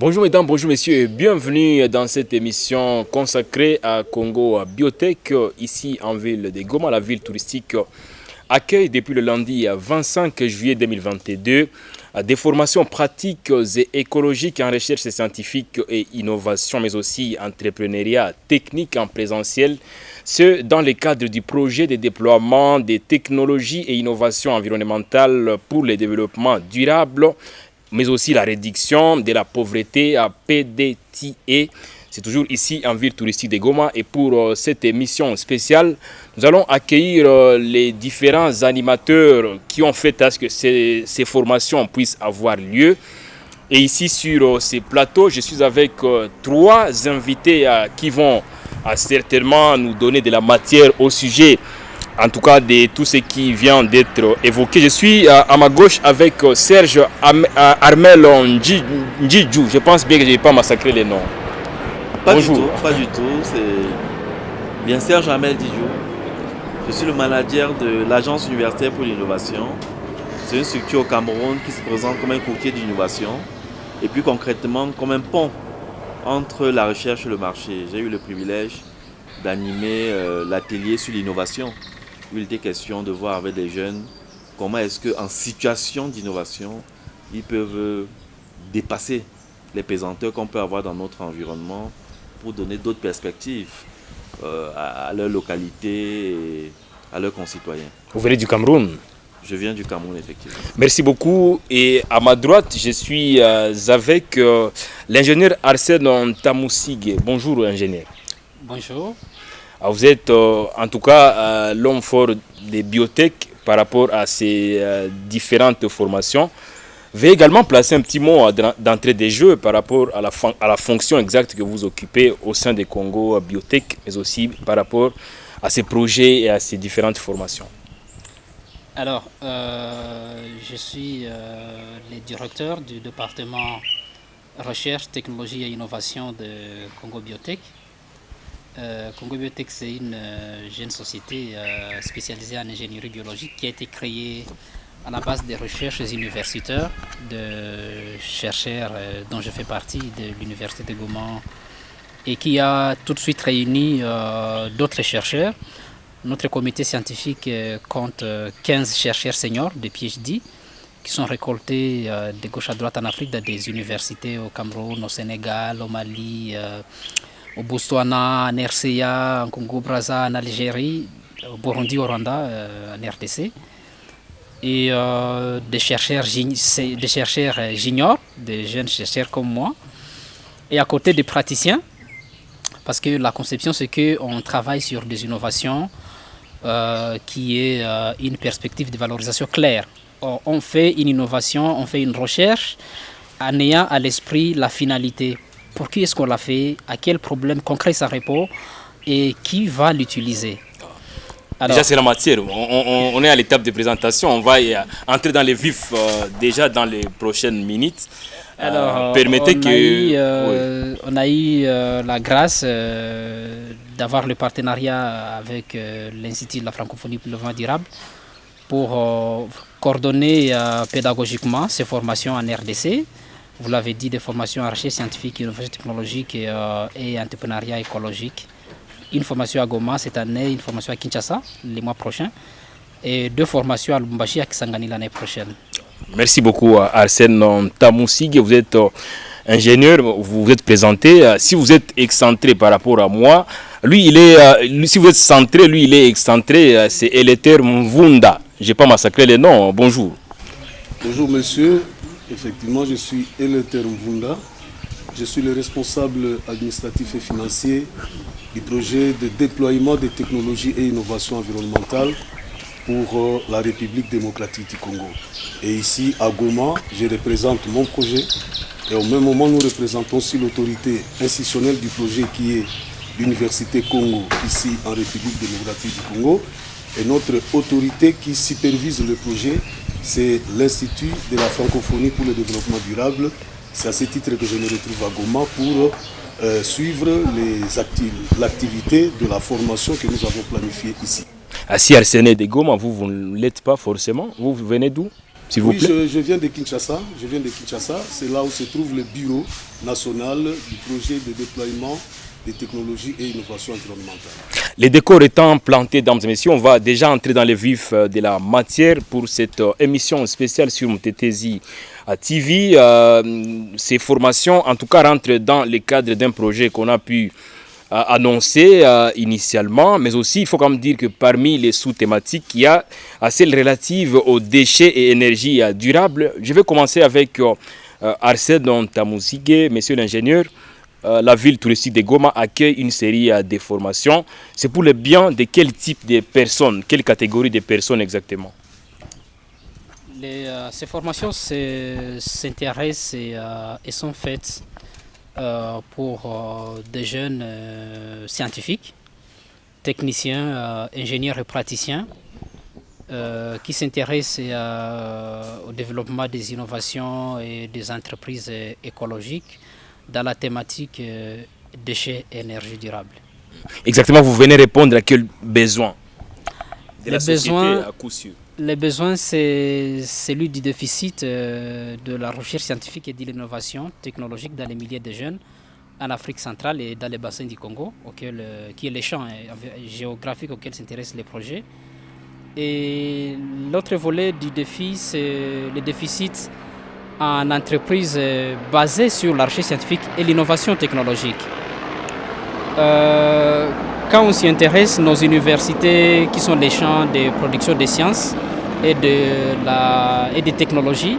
Bonjour mesdames, bonjour messieurs et bienvenue dans cette émission consacrée à Congo Biotech, ici en ville de Goma. La ville touristique accueille depuis le lundi 25 juillet 2022 des formations pratiques et écologiques en recherche scientifique et innovation, mais aussi entrepreneuriat technique en présentiel. Ce dans le cadre du projet de déploiement des technologies et innovations environnementales pour le développement durable, mais aussi la réduction de la pauvreté à PDTA. C'est toujours ici en ville touristique de Goma. Et pour cette émission spéciale, nous allons accueillir les différents animateurs qui ont fait à ce que ces formations puissent avoir lieu. Et ici sur ces plateaux, je suis avec trois invités qui vont certainement nous donner de la matière au sujet, en tout cas de tout ce qui vient d'être évoqué. Je suis à ma gauche avec Serge Armel Ndjidjou. Je pense bien que je n'ai pas massacré les noms. Bonjour. Pas du tout. C'est bien Serge Armel Ndjidjou. Je suis le manager de l'Agence universitaire pour l'innovation. C'est une structure au Cameroun qui se présente comme un courtier d'innovation et plus concrètement comme un pont entre la recherche et le marché. J'ai eu le privilège d'animer l'atelier sur l'innovation. Il était question de voir avec des jeunes comment est-ce qu'en situation d'innovation, ils peuvent dépasser les pesanteurs qu'on peut avoir dans notre environnement pour donner d'autres perspectives à leur localité et à leurs concitoyens. Vous venez du Cameroun? Je viens du Cameroun, effectivement. Merci beaucoup. Et à ma droite, je suis avec l'ingénieur Arsène Tamousig. Bonjour, ingénieur. Bonjour. Vous êtes en tout cas l'homme fort des biotech par rapport à ces différentes formations. Veuillez également placer un petit mot d'entrée des jeux par rapport à la fonction exacte que vous occupez au sein des Congo Biotech, mais aussi par rapport à ces projets et à ces différentes formations. Alors, je suis le directeur du département recherche, technologie et innovation de Congo Biotech. Congo Biotech, c'est une jeune société spécialisée en ingénierie biologique qui a été créée à la base des recherches universitaires de chercheurs dont je fais partie de l'université de Goma et qui a tout de suite réuni d'autres chercheurs. Notre comité scientifique compte 15 chercheurs seniors de PhD qui sont récoltés de gauche à droite en Afrique dans des universités au Cameroun, au Sénégal, au Mali, au Botswana, en RCA, en Congo-Brazza, en Algérie, au Burundi, au Rwanda, en RDC. Et des chercheurs juniors, des jeunes chercheurs comme moi. Et à côté des praticiens, parce que la conception, c'est qu'on travaille sur des innovations qui est une perspective de valorisation claire. On fait une innovation, on fait une recherche en ayant à l'esprit la finalité. Pour qui est-ce qu'on l'a fait, à quel problème concret ça répond et qui va l'utiliser. Alors, déjà, c'est la matière. On est à l'étape de présentation. On va entrer dans les vifs déjà dans les prochaines minutes. Alors, permettez on a eu la grâce d'avoir le partenariat avec l'Institut de la francophonie pour le développement durable pour coordonner pédagogiquement ces formations en RDC. Vous l'avez dit, des formations en recherche scientifique, innovation technologique et entrepreneuriat écologique. Une formation à Goma cette année, une formation à Kinshasa les mois prochains et 2 formations à Lubumbashi et à Kisangani l'année prochaine. Merci beaucoup Arsène Tamousig. Vous êtes ingénieur, vous vous êtes présenté. Si vous êtes excentré par rapport à moi, si vous êtes centré, lui il est excentré, c'est Eleter Mvunda. Je n'ai pas massacré les noms. Bonjour. Bonjour monsieur, effectivement je suis Eleter Mvunda. Je suis le responsable administratif et financier du projet de déploiement des technologies et innovations environnementales pour la République démocratique du Congo. Et ici, à Goma, je représente mon projet. Et au même moment, nous représentons aussi l'autorité institutionnelle du projet qui est l'Université Congo, ici en République démocratique du Congo. Et notre autorité qui supervise le projet, c'est l'Institut de la francophonie pour le développement durable. C'est à ce titre que je me retrouve à Goma pour suivre l'activité de la formation que nous avons planifiée ici. Si Arsène de Goma, vous ne l'êtes pas forcément. Vous venez d'où? s'il vous plaît? Je viens de Kinshasa. C'est là où se trouve le bureau national du projet de déploiement des technologies et innovations environnementales. Les décors étant plantés, mesdames et messieurs, on va déjà entrer dans le vif de la matière pour cette émission spéciale sur Mtetezi TV. Ces formations, en tout cas, rentrent dans le cadre d'un projet qu'on a pu annoncer initialement, mais aussi il faut quand même dire que parmi les sous-thématiques, il y a celle relative aux déchets et énergie durable. Je vais commencer avec Arsène Tamousige, monsieur l'ingénieur. La ville touristique de Goma accueille une série de formations. C'est pour le bien de quel type de personnes, quelle catégorie de personnes exactement? Ces formations s'intéressent et sont faites pour des jeunes scientifiques, techniciens, ingénieurs et praticiens qui s'intéressent au développement des innovations et des entreprises écologiques dans la thématique déchets et énergie durable. Exactement, vous venez répondre à quel besoin de la société à coup sûr? Les besoins, c'est celui du déficit de la recherche scientifique et de l'innovation technologique dans les milieux de jeunes en Afrique centrale et dans les bassins du Congo, qui est le champ géographique auquel s'intéressent les projets. Et l'autre volet du défi, c'est le déficit en entreprise basée sur la recherche scientifique et l'innovation technologique. Quand on s'y intéresse, nos universités qui sont les champs de production des sciences et des technologies,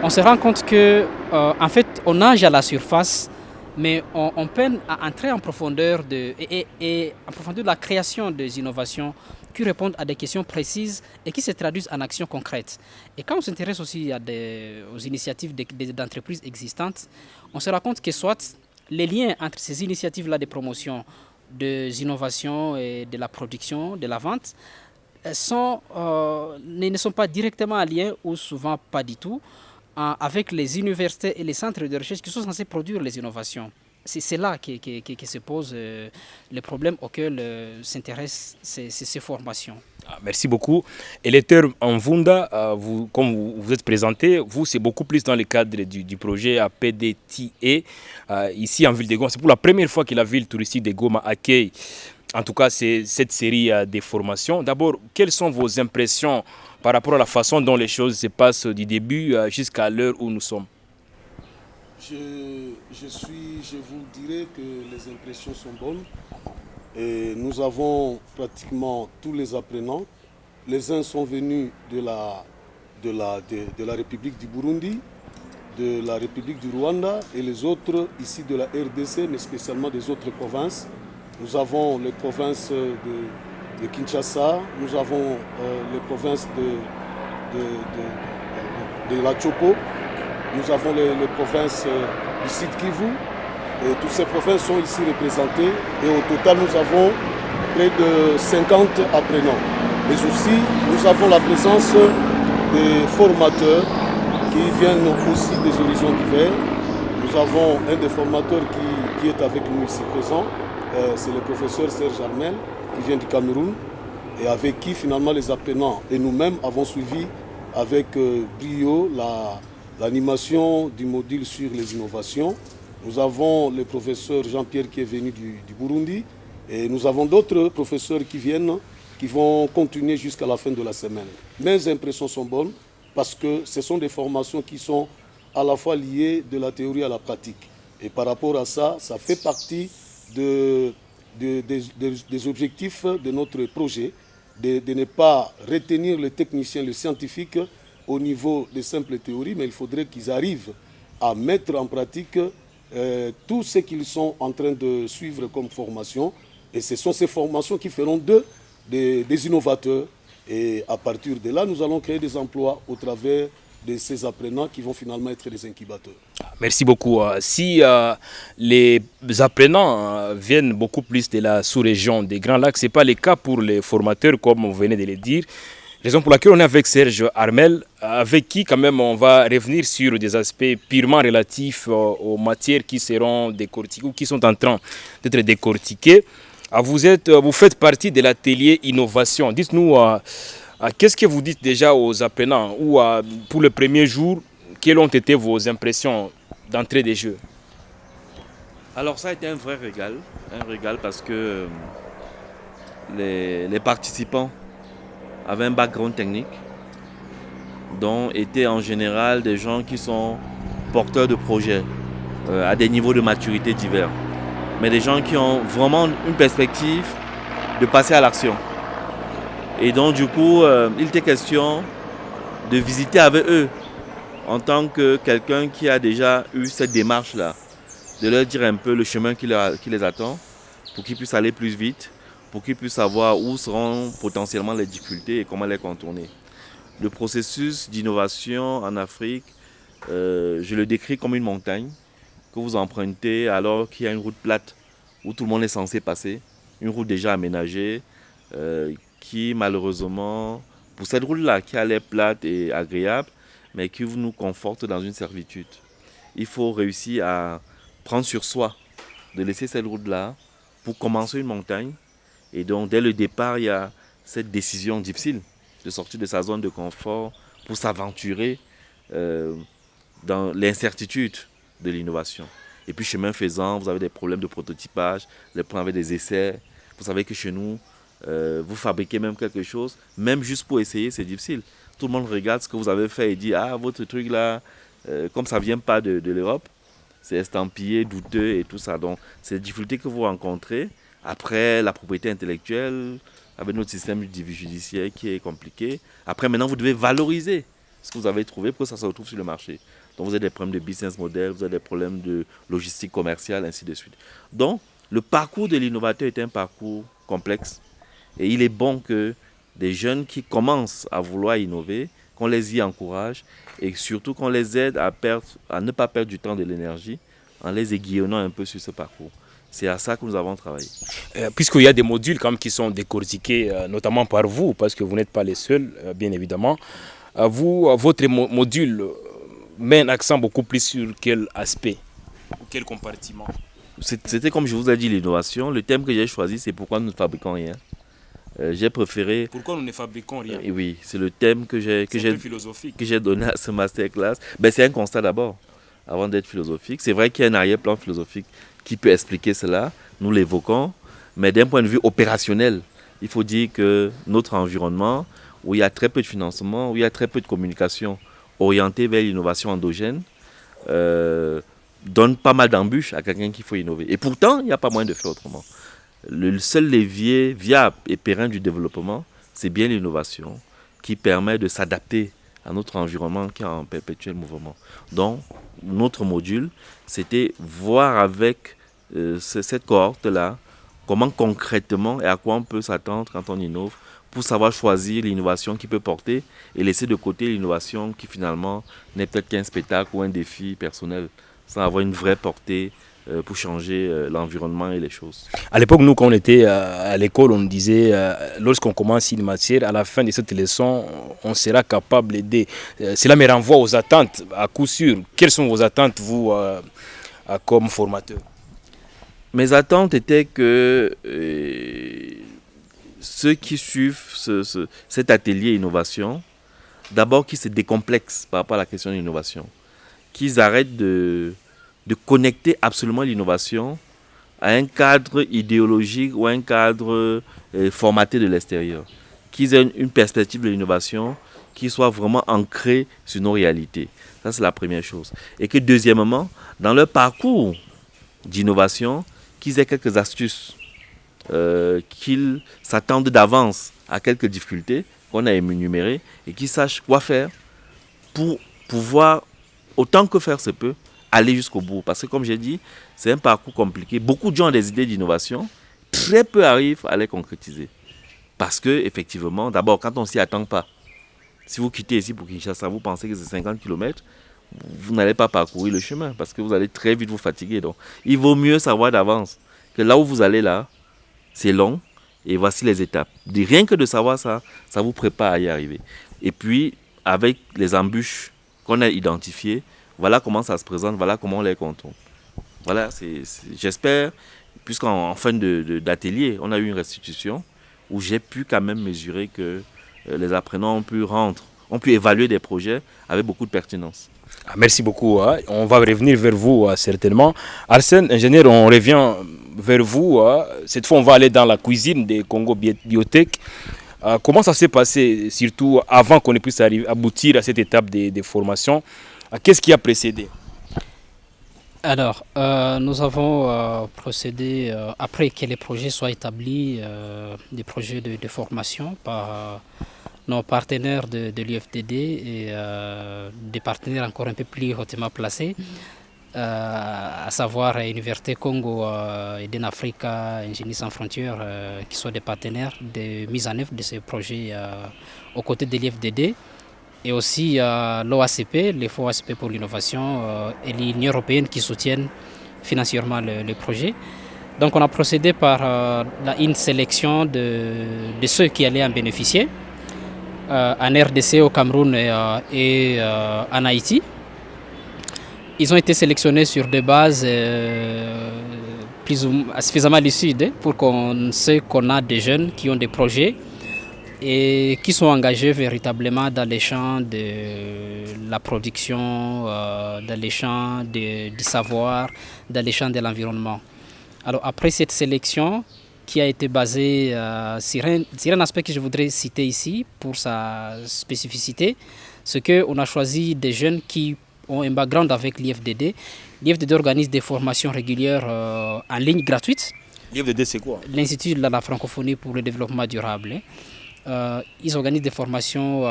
on se rend compte que en fait on nage à la surface, mais on peine à entrer en profondeur en profondeur de la création des innovations qui répondent à des questions précises et qui se traduisent en actions concrètes. Et quand on s'intéresse aussi aux initiatives d'entreprises existantes, on se rend compte que soit les liens entre ces initiatives-là de promotion des innovations et de la production, de la vente, ne sont pas directement en lien ou souvent pas du tout avec les universités et les centres de recherche qui sont censés produire les innovations. C'est là que se pose le problème auquel s'intéressent ces formations. Merci beaucoup. Et les termes en Vunda, comme vous êtes présenté, c'est beaucoup plus dans le cadre du projet APDTE, ici en ville de Goma. C'est pour la première fois que la ville touristique de Goma accueille, en tout cas, cette série de formations. D'abord, quelles sont vos impressions par rapport à la façon dont les choses se passent du début jusqu'à l'heure où nous sommes? Je vous dirais que les impressions sont bonnes. Et nous avons pratiquement tous les apprenants. Les uns sont venus de la République du Burundi, de la République du Rwanda et les autres ici de la RDC, mais spécialement des autres provinces. Nous avons les provinces de Kinshasa, nous avons les provinces de la Chopo, nous avons les provinces du Sud Kivu. Et toutes ces provinces sont ici représentées et au total nous avons près de 50 apprenants. Mais aussi nous avons la présence des formateurs qui viennent aussi des horizons divers. Nous avons un des formateurs qui est avec nous ici présent, c'est le professeur Serge Armel qui vient du Cameroun et avec qui finalement les apprenants et nous-mêmes avons suivi avec brio l'animation du module sur les innovations. Nous avons le professeur Jean-Pierre qui est venu du Burundi et nous avons d'autres professeurs qui vont continuer jusqu'à la fin de la semaine. Mes impressions sont bonnes parce que ce sont des formations qui sont à la fois liées de la théorie à la pratique. Et par rapport à ça, ça fait partie des objectifs de notre projet, de ne pas retenir les techniciens, les scientifiques au niveau des simples théories, mais il faudrait qu'ils arrivent à mettre en pratique tout ce qu'ils sont en train de suivre comme formation. Et ce sont ces formations qui feront d'eux des innovateurs. Et à partir de là, nous allons créer des emplois au travers de ces apprenants qui vont finalement être des incubateurs. Merci beaucoup. Si les apprenants viennent beaucoup plus de la sous-région des Grands Lacs, ce n'est pas le cas pour les formateurs, comme vous venez de le dire. Raison pour laquelle on est avec Serge Armel, avec qui quand même on va revenir sur des aspects purement relatifs aux matières qui seront décortiquées ou qui sont en train d'être décortiquées. Vous faites partie de l'atelier innovation. Dites-nous Qu'est-ce que vous dites déjà aux apprenants ou pour le premier jour, quelles ont été vos impressions d'entrée des jeux? Alors ça a été un régal parce que les participants avaient un background technique, dont étaient en général des gens qui sont porteurs de projets à des niveaux de maturité divers, mais des gens qui ont vraiment une perspective de passer à l'action. Et donc du coup, il était question de visiter avec eux en tant que quelqu'un qui a déjà eu cette démarche-là, de leur dire un peu le chemin qui les attend pour qu'ils puissent aller plus vite, pour qu'ils puissent savoir où seront potentiellement les difficultés et comment les contourner. Le processus d'innovation en Afrique, je le décris comme une montagne que vous empruntez alors qu'il y a une route plate où tout le monde est censé passer, une route déjà aménagée qui malheureusement, pour cette route-là qui a l'air plate et agréable, mais qui nous conforte dans une servitude. Il faut réussir à prendre sur soi de laisser cette route-là pour commencer une montagne. Et donc, dès le départ, il y a cette décision difficile de sortir de sa zone de confort pour s'aventurer dans l'incertitude de l'innovation. Et puis, chemin faisant, vous avez des problèmes de prototypage, les problèmes avec des essais. Vous savez que chez nous, vous fabriquez même quelque chose, même juste pour essayer, c'est difficile. Tout le monde regarde ce que vous avez fait et dit « Ah, votre truc là, comme ça ne vient pas de l'Europe, c'est estampillé, douteux et tout ça. » Donc, c'est les difficultés que vous rencontrez. Après, la propriété intellectuelle, avec notre système judiciaire qui est compliqué. Après, maintenant, vous devez valoriser ce que vous avez trouvé pour que ça se retrouve sur le marché. Donc, vous avez des problèmes de business model, vous avez des problèmes de logistique commerciale, ainsi de suite. Donc, le parcours de l'innovateur est un parcours complexe. Et il est bon que des jeunes qui commencent à vouloir innover, qu'on les y encourage et surtout qu'on les aide à ne pas perdre du temps et de l'énergie en les aiguillonnant un peu sur ce parcours. C'est à ça que nous avons travaillé. Puisqu'il y a des modules quand même qui sont décortiqués, notamment par vous, parce que vous n'êtes pas les seuls, bien évidemment. Votre module met un accent beaucoup plus sur quel aspect, quel compartiment? C'était comme je vous ai dit, l'innovation. Le thème que j'ai choisi, c'est pourquoi nous ne fabriquons rien. J'ai préféré... Pourquoi nous ne fabriquons rien? Oui, c'est le thème que j'ai donné à ce masterclass. Ben, c'est un constat d'abord, avant d'être philosophique. C'est vrai qu'il y a un arrière-plan philosophique qui peut expliquer cela, nous l'évoquons, mais d'un point de vue opérationnel, il faut dire que notre environnement, où il y a très peu de financement, où il y a très peu de communication orientée vers l'innovation endogène, donne pas mal d'embûches à quelqu'un qu'il faut innover. Et pourtant, il n'y a pas moyen de faire autrement. Le seul levier viable et pérenne du développement, c'est bien l'innovation qui permet de s'adapter à notre environnement qui est en perpétuel mouvement. Donc, notre module, c'était voir avec cette cohorte-là comment concrètement et à quoi on peut s'attendre quand on innove pour savoir choisir l'innovation qui peut porter et laisser de côté l'innovation qui finalement n'est peut-être qu'un spectacle ou un défi personnel sans avoir une vraie portée pour changer l'environnement et les choses. À l'époque, nous, quand on était à l'école, on disait, lorsqu'on commence une matière, à la fin de cette leçon, on sera capable d'aider. Cela me renvoie aux attentes, à coup sûr. Quelles sont vos attentes, vous, comme formateur? Mes attentes étaient que ceux qui suivent cet atelier innovation, d'abord qu'ils se décomplexent par rapport à la question de l'innovation, qu'ils arrêtent de connecter absolument l'innovation à un cadre idéologique ou un cadre formaté de l'extérieur. Qu'ils aient une perspective de l'innovation qui soit vraiment ancrée sur nos réalités. Ça, c'est la première chose. Et que deuxièmement, dans leur parcours d'innovation, qu'ils aient quelques astuces, qu'ils s'attendent d'avance à quelques difficultés qu'on a énumérées et qu'ils sachent quoi faire pour pouvoir, autant que faire se peut, aller jusqu'au bout. Parce que comme j'ai dit, c'est un parcours compliqué. Beaucoup de gens ont des idées d'innovation, très peu arrivent à les concrétiser. Parce que, effectivement, d'abord, quand on ne s'y attend pas, si vous quittez ici pour Kinshasa, vous pensez que c'est 50 km, vous n'allez pas parcourir le chemin parce que vous allez très vite vous fatiguer. Donc, il vaut mieux savoir d'avance que là où vous allez là, c'est long et voici les étapes. Rien que de savoir ça, ça vous prépare à y arriver. Et puis, avec les embûches qu'on a identifiées, voilà comment ça se présente, voilà comment on les contourne. Voilà, j'espère, puisqu'en fin d'atelier, on a eu une restitution où j'ai pu quand même mesurer que les apprenants ont pu évaluer des projets avec beaucoup de pertinence. Merci beaucoup. On va revenir vers vous certainement. Arsène, ingénieur, on revient vers vous. Cette fois, on va aller dans la cuisine des Congo Biotech. Comment ça s'est passé, surtout avant qu'on puisse aboutir à cette étape de formation? Qu'est-ce qui a précédé? Alors, nous avons procédé, après que les projets soient établis, des projets de formation par nos partenaires de l'UFDD et des partenaires encore un peu plus hautement placés, à savoir l'Université Congo et d'Africa, Ingénierie sans frontières, qui sont des partenaires de mise en œuvre de ces projets aux côtés de l'UFDD, et aussi l'OACP, les Fonds OACP pour l'innovation et l'Union européenne qui soutiennent financièrement le projet. Donc on a procédé par une sélection de ceux qui allaient en bénéficier en RDC, au Cameroun et en Haïti. Ils ont été sélectionnés sur des bases suffisamment lucides pour qu'on sait qu'on a des jeunes qui ont des projets et qui sont engagés véritablement dans les champs de la production, dans les champs du savoir, dans les champs de l'environnement. Alors après cette sélection qui a été basée sur un aspect que je voudrais citer ici pour sa spécificité, c'est qu'on a choisi des jeunes qui ont un background avec l'IFDD. L'IFDD organise des formations régulières en ligne gratuites. L'IFDD, c'est quoi? L'Institut de la francophonie pour le développement durable. Ils organisent des formations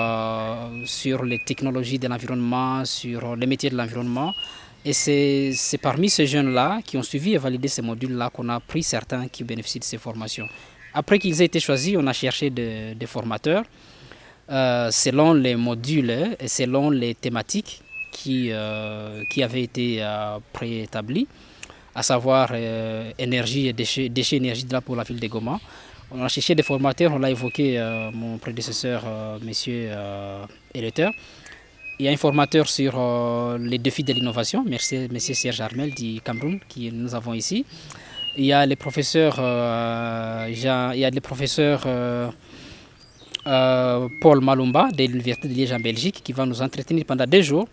sur les technologies de l'environnement, sur les métiers de l'environnement. Et c'est parmi ces jeunes-là qui ont suivi et validé ces modules-là qu'on a pris certains qui bénéficient de ces formations. Après qu'ils aient été choisis, on a cherché des formateurs selon les modules et selon les thématiques qui avaient été préétablies, à savoir énergie et déchets énergie pour la ville de Goma. On a cherché des formateurs, on l'a évoqué, mon prédécesseur, monsieur Eleter. Il y a un formateur sur les défis de l'innovation, monsieur Serge Armel du Cameroun, que nous avons ici. Il y a les professeurs, Paul Malumba de l'Université de Liège en Belgique, qui va nous entretenir pendant 2 jours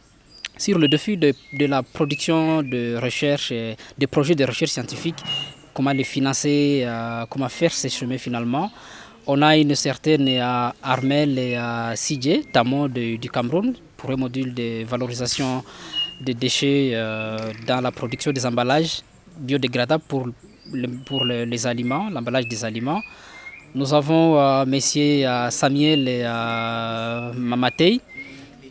sur le défi de la production de recherche, des projets de recherche scientifique, comment les financer, comment faire ces chemins finalement. On a une certaine Armel et CJ, Tamo du Cameroun, pour un module de valorisation des déchets dans la production des emballages biodégradables pour les aliments, l'emballage des aliments. Nous avons messieurs Samuel et Mamatei,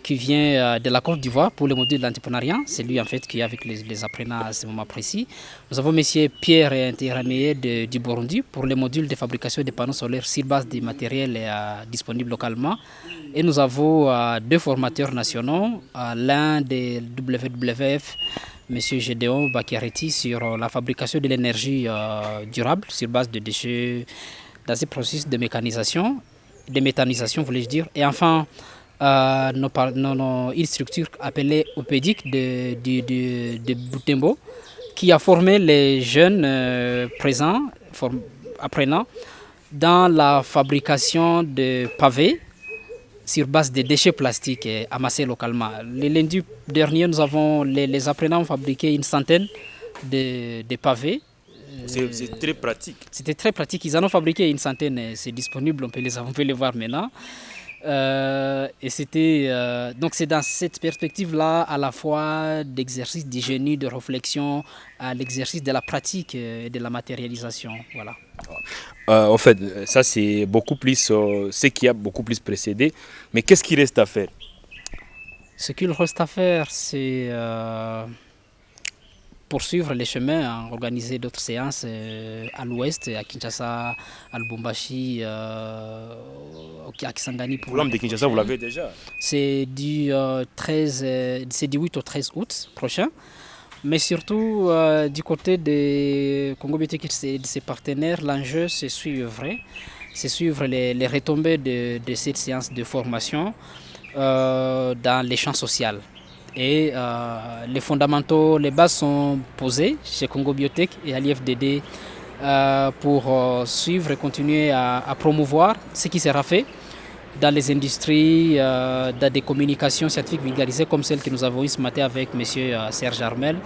qui vient de la Côte d'Ivoire pour le module de l'entrepreneuriat. C'est lui en fait qui est avec les apprenants à ce moment précis. Nous avons M. Pierre Interameye du Burundi pour le module de fabrication des panneaux solaires sur base des matériels disponibles localement. Et nous avons 2 formateurs nationaux, l'un des WWF, M. Gédéon Bakiareti, sur la fabrication de l'énergie durable sur base de déchets dans ce processus de méthanisation, voulais-je dire. Et enfin, une structure appelée OPEDIC de Boutembo, qui a formé les jeunes apprenants dans la fabrication de pavés sur base de déchets plastiques amassés localement. Le lundi dernier, les apprenants ont fabriqué une centaine de pavés. C'est très pratique. C'était très pratique. Ils en ont fabriqué une centaine. C'est disponible, on peut les voir maintenant. Et donc c'est dans cette perspective-là, à la fois d'exercice de génie, de réflexion, à l'exercice de la pratique et de la matérialisation. Voilà. En fait, ça c'est beaucoup plus ce qui a beaucoup plus précédé. Mais qu'est-ce qu'il reste à faire? Ce qu'il reste à faire, c'est poursuivre les chemins, organiser d'autres séances à l'ouest, à Kinshasa, à Lubumbashi, à Kisangani. Le programme de Kinshasa, vous l'avez déjà? C'est du 8 au 13 août prochain. Mais surtout, du côté des Congo Biotech et de ses partenaires, l'enjeu, c'est suivre les retombées de cette séance de formation dans les champs sociaux. Et les fondamentaux, les bases sont posées chez Congo Biotech et à l'IFDD pour suivre et continuer à promouvoir ce qui sera fait dans les industries, dans des communications scientifiques vulgarisées comme celle que nous avons eue ce matin avec M. Serge Armel.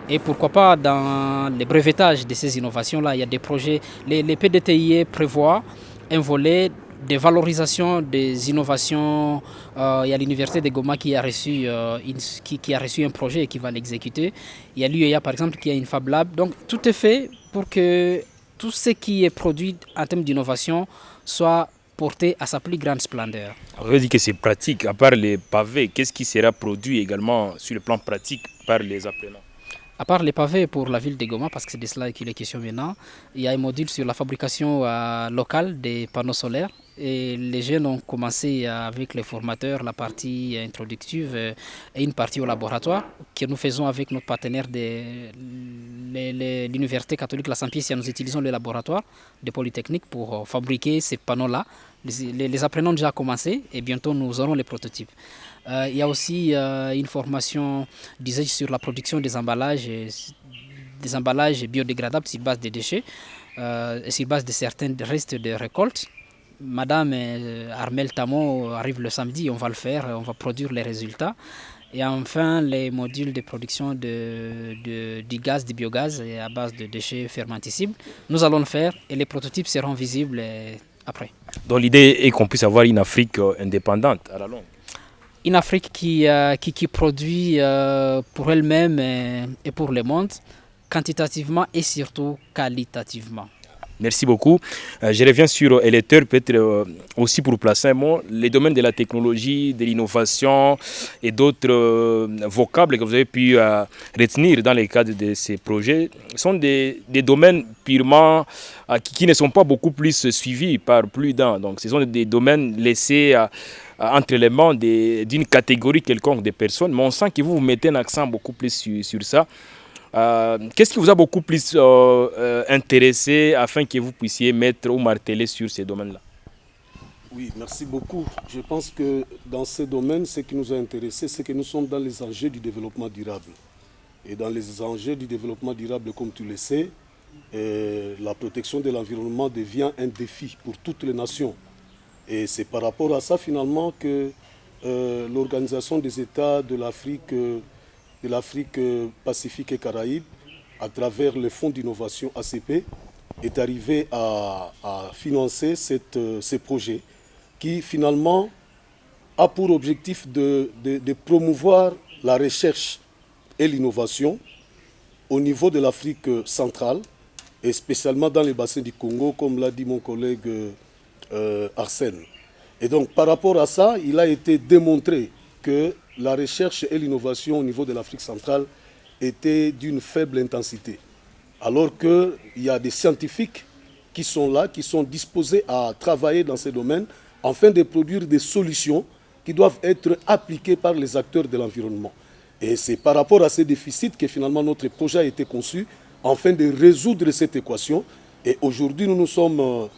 Et pourquoi pas dans le brevetage de ces innovations-là, il y a des projets. Les PDTIE prévoient un volet de valorisation des innovations. Il y a l'université de Goma qui a reçu un projet et qui va l'exécuter. Il y a l'UEA par exemple qui a une Fab Lab. Donc tout est fait pour que tout ce qui est produit en termes d'innovation soit porté à sa plus grande splendeur. On veut dire que c'est pratique. À part les pavés, qu'est-ce qui sera produit également sur le plan pratique par les apprenants? À part les pavés pour la ville de Goma, parce que c'est de cela qu'il est question maintenant, il y a un module sur la fabrication locale des panneaux solaires. Et les jeunes ont commencé avec les formateurs la partie introductive et une partie au laboratoire que nous faisons avec notre partenaire de l'Université catholique La Saint-Pierre. Nous utilisons le laboratoire de Polytechnique pour fabriquer ces panneaux-là. Les apprenants ont déjà commencé et bientôt nous aurons les prototypes. Il y a aussi une formation sur la production des emballages biodégradables sur base des déchets, sur base de certains restes de récoltes. Madame Armel Tamo arrive le samedi, on va le faire, on va produire les résultats. Et enfin, les modules de production du gaz, du biogaz à base de déchets fermentescibles. Nous allons le faire et les prototypes seront visibles après. Donc l'idée est qu'on puisse avoir une Afrique indépendante à la longue. Une Afrique qui produit pour elle-même et pour le monde, quantitativement et surtout qualitativement. Merci beaucoup. Je reviens sur Elether, peut-être aussi pour placer un mot. Les domaines de la technologie, de l'innovation et d'autres vocables que vous avez pu retenir dans le cadre de ces projets sont des domaines purement qui ne sont pas beaucoup plus suivis par plus d'un. Donc ce sont des domaines laissés entre les mains d'une catégorie quelconque de personnes. Mais on sent que vous mettez un accent beaucoup plus sur ça. Qu'est-ce qui vous a beaucoup plus intéressé afin que vous puissiez mettre ou marteler sur ces domaines-là? Oui, merci beaucoup. Je pense que dans ces domaines, ce qui nous a intéressé, c'est que nous sommes dans les enjeux du développement durable. Et dans les enjeux du développement durable, comme tu le sais, la protection de l'environnement devient un défi pour toutes les nations. Et c'est par rapport à ça, finalement, que l'Organisation des États de l'Afrique Pacifique et Caraïbes, à travers le Fonds d'innovation ACP, est arrivé à financer ces projets qui finalement a pour objectif de promouvoir la recherche et l'innovation au niveau de l'Afrique centrale et spécialement dans les bassins du Congo, comme l'a dit mon collègue Arsène. Et donc par rapport à ça, il a été démontré que la recherche et l'innovation au niveau de l'Afrique centrale étaient d'une faible intensité. Alors qu'il y a des scientifiques qui sont là, qui sont disposés à travailler dans ces domaines afin de produire des solutions qui doivent être appliquées par les acteurs de l'environnement. Et c'est par rapport à ces déficits que finalement notre projet a été conçu afin de résoudre cette équation. Et aujourd'hui, nous sommes,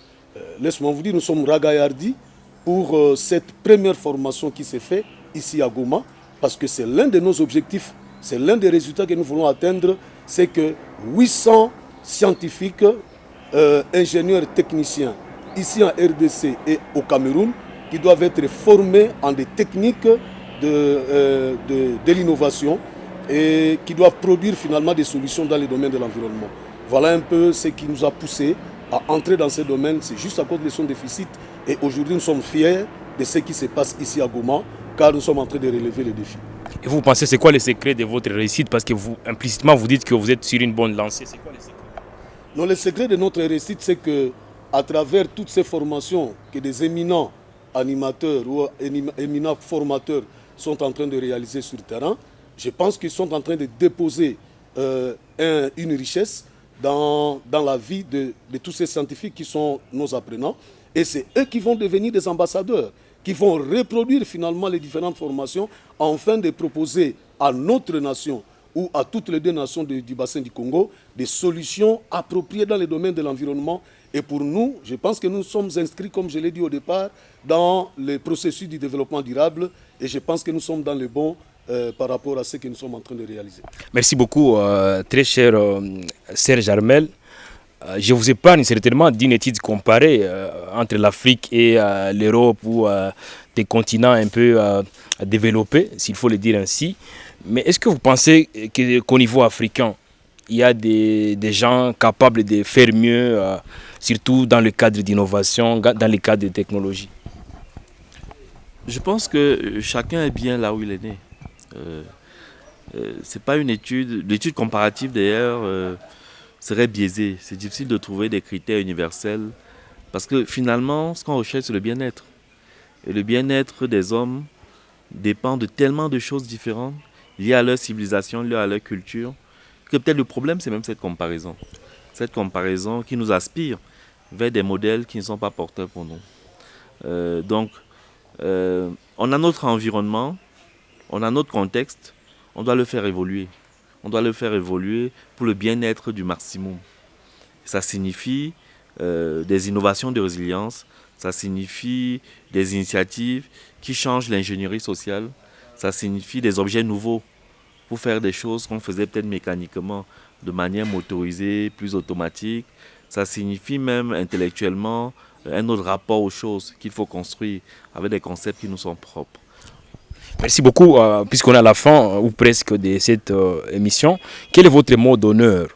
laisse-moi vous dire, nous sommes ragaillardis pour cette première formation qui s'est faite ici à Goma, parce que c'est l'un de nos objectifs, c'est l'un des résultats que nous voulons atteindre, c'est que 800 scientifiques, ingénieurs techniciens, ici en RDC et au Cameroun, qui doivent être formés en des techniques de l'innovation et qui doivent produire finalement des solutions dans les domaines de l'environnement. Voilà un peu ce qui nous a poussé à entrer dans ces domaines, c'est juste à cause de son déficit. Et aujourd'hui, nous sommes fiers de ce qui se passe ici à Goma, car nous sommes en train de relever les défis. Et vous pensez, c'est quoi le secret de votre réussite? Parce que vous, implicitement, vous dites que vous êtes sur une bonne lancée. C'est quoi le secret? Non, le secret de notre réussite, c'est que à travers toutes ces formations que des éminents animateurs ou éminents formateurs sont en train de réaliser sur le terrain, je pense qu'ils sont en train de déposer une richesse dans la vie de tous ces scientifiques qui sont nos apprenants. Et c'est eux qui vont devenir des ambassadeurs, qui vont reproduire finalement les différentes formations afin de proposer à notre nation ou à toutes les deux nations du bassin du Congo des solutions appropriées dans les domaines de l'environnement. Et pour nous, je pense que nous sommes inscrits, comme je l'ai dit au départ, dans le processus du développement durable et je pense que nous sommes dans le bon par rapport à ce que nous sommes en train de réaliser. Merci beaucoup, très cher Serge Armel. Je vous épargne certainement d'une étude comparée entre l'Afrique et l'Europe ou des continents un peu développés, s'il faut le dire ainsi. Mais est-ce que vous pensez qu'au niveau africain, il y a des gens capables de faire mieux, surtout dans le cadre d'innovation, dans le cadre de technologie? Je pense que chacun est bien là où il est né. C'est pas une étude. L'étude comparative d'ailleurs serait biaisée. C'est difficile de trouver des critères universels parce que finalement, ce qu'on recherche, c'est le bien-être. Et le bien-être des hommes dépend de tellement de choses différentes liées à leur civilisation, liées à leur culture, que peut-être le problème, c'est même cette comparaison. Cette comparaison qui nous aspire vers des modèles qui ne sont pas porteurs pour nous. On a notre environnement, on a notre contexte, on doit le faire évoluer. On doit le faire évoluer pour le bien-être du maximum. Ça signifie des innovations de résilience, ça signifie des initiatives qui changent l'ingénierie sociale, ça signifie des objets nouveaux pour faire des choses qu'on faisait peut-être mécaniquement, de manière motorisée, plus automatique. Ça signifie même intellectuellement un autre rapport aux choses qu'il faut construire avec des concepts qui nous sont propres. Merci beaucoup. Puisqu'on est à la fin ou presque de cette émission, quel est votre mot d'honneur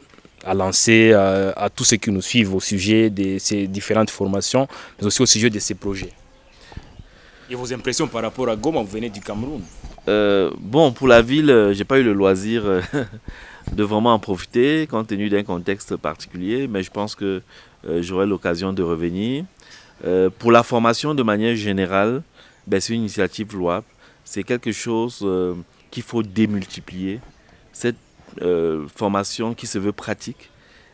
à lancer à tous ceux qui nous suivent au sujet de ces différentes formations, mais aussi au sujet de ces projets? Et vos impressions par rapport à Goma, vous venez du Cameroun? Pour la ville, j'ai pas eu le loisir de vraiment en profiter compte tenu d'un contexte particulier, mais je pense que j'aurai l'occasion de revenir. Pour la formation de manière générale, c'est une initiative louable. C'est quelque chose qu'il faut démultiplier. Cette formation qui se veut pratique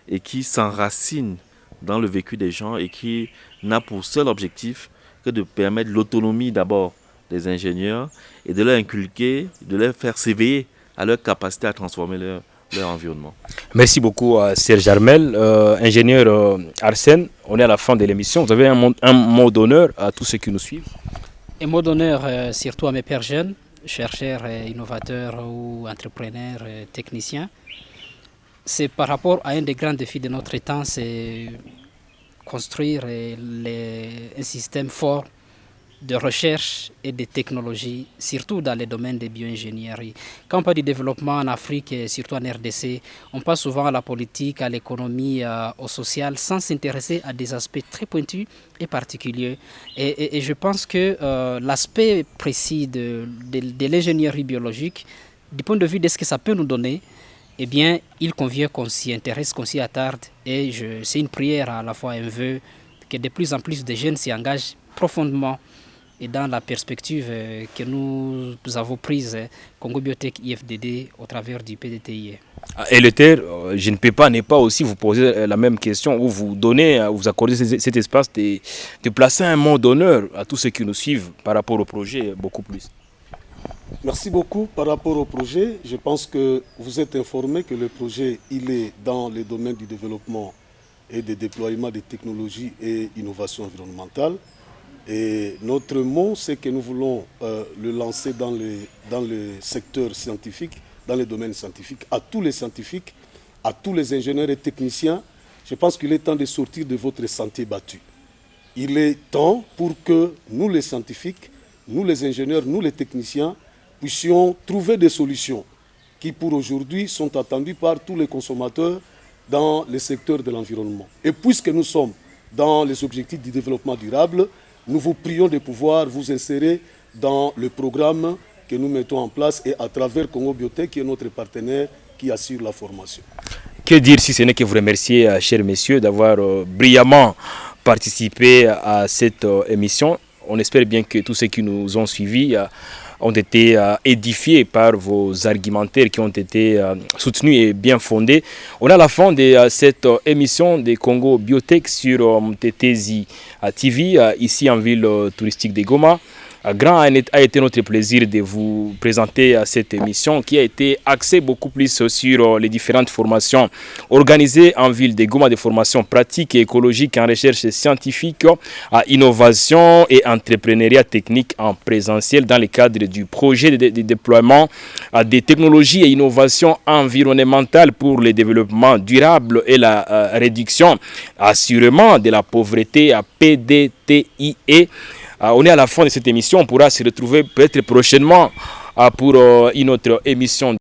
et qui s'enracine dans le vécu des gens et qui n'a pour seul objectif que de permettre l'autonomie d'abord des ingénieurs et de leur inculquer, de leur faire s'éveiller à leur capacité à transformer leur environnement. Merci beaucoup à Serge Armel. Ingénieur Arsène, on est à la fin de l'émission. Vous avez un mot d'honneur à tous ceux qui nous suivent? Un mot d'honneur surtout à mes pères jeunes, chercheurs, innovateurs ou entrepreneurs, techniciens. C'est par rapport à un des grands défis de notre temps, c'est construire un système fort de recherche et de technologie, surtout dans les domaines de bioingénierie. Quand on parle du développement en Afrique et surtout en RDC, on passe souvent à la politique, à l'économie, au social, sans s'intéresser à des aspects très pointus et particuliers. Et je pense que l'aspect précis de l'ingénierie biologique, du point de vue de ce que ça peut nous donner, eh bien, il convient qu'on s'y intéresse, qu'on s'y attarde. Et c'est une prière, à la fois un vœu, que de plus en plus de jeunes s'y engagent profondément et dans la perspective que nous avons prise, Congo Biotech IFDD, au travers du PDTI. Et le terre, je ne peux pas ne pas aussi vous poser la même question, ou vous donner, vous accorder cet espace de placer un mot d'honneur à tous ceux qui nous suivent par rapport au projet, beaucoup plus. Merci beaucoup. Par rapport au projet, je pense que vous êtes informé que le projet, il est dans le domaine du développement et du déploiement des technologies et innovations environnementales. Et notre mot, c'est que nous voulons le lancer dans le secteur scientifique, dans le domaine scientifique, à tous les scientifiques, à tous les ingénieurs et techniciens. Je pense qu'il est temps de sortir de votre sentier battu. Il est temps pour que nous, les scientifiques, nous, les ingénieurs, nous, les techniciens, puissions trouver des solutions qui, pour aujourd'hui, sont attendues par tous les consommateurs dans le secteur de l'environnement. Et puisque nous sommes dans les objectifs du développement durable, nous vous prions de pouvoir vous insérer dans le programme que nous mettons en place et à travers Congo Biotech, qui est notre partenaire qui assure la formation. Que dire si ce n'est que vous remercier, chers messieurs, d'avoir brillamment participé à cette émission. On espère bien que tous ceux qui nous ont suivis ont été édifiés par vos argumentaires qui ont été soutenus et bien fondés. On est à la fin de cette émission de Congo Biotech sur TTZ TV, ici en ville touristique de Goma. Grand a été notre plaisir de vous présenter cette émission qui a été axée beaucoup plus sur les différentes formations organisées en ville de Goma, des formations pratiques et écologiques en recherche scientifique, à innovation et entrepreneuriat technique en présentiel dans le cadre du projet de déploiement des technologies et innovations environnementales pour le développement durable et la réduction assurément de la pauvreté à PDTIE. On est à la fin de cette émission. On pourra se retrouver peut-être prochainement pour une autre émission.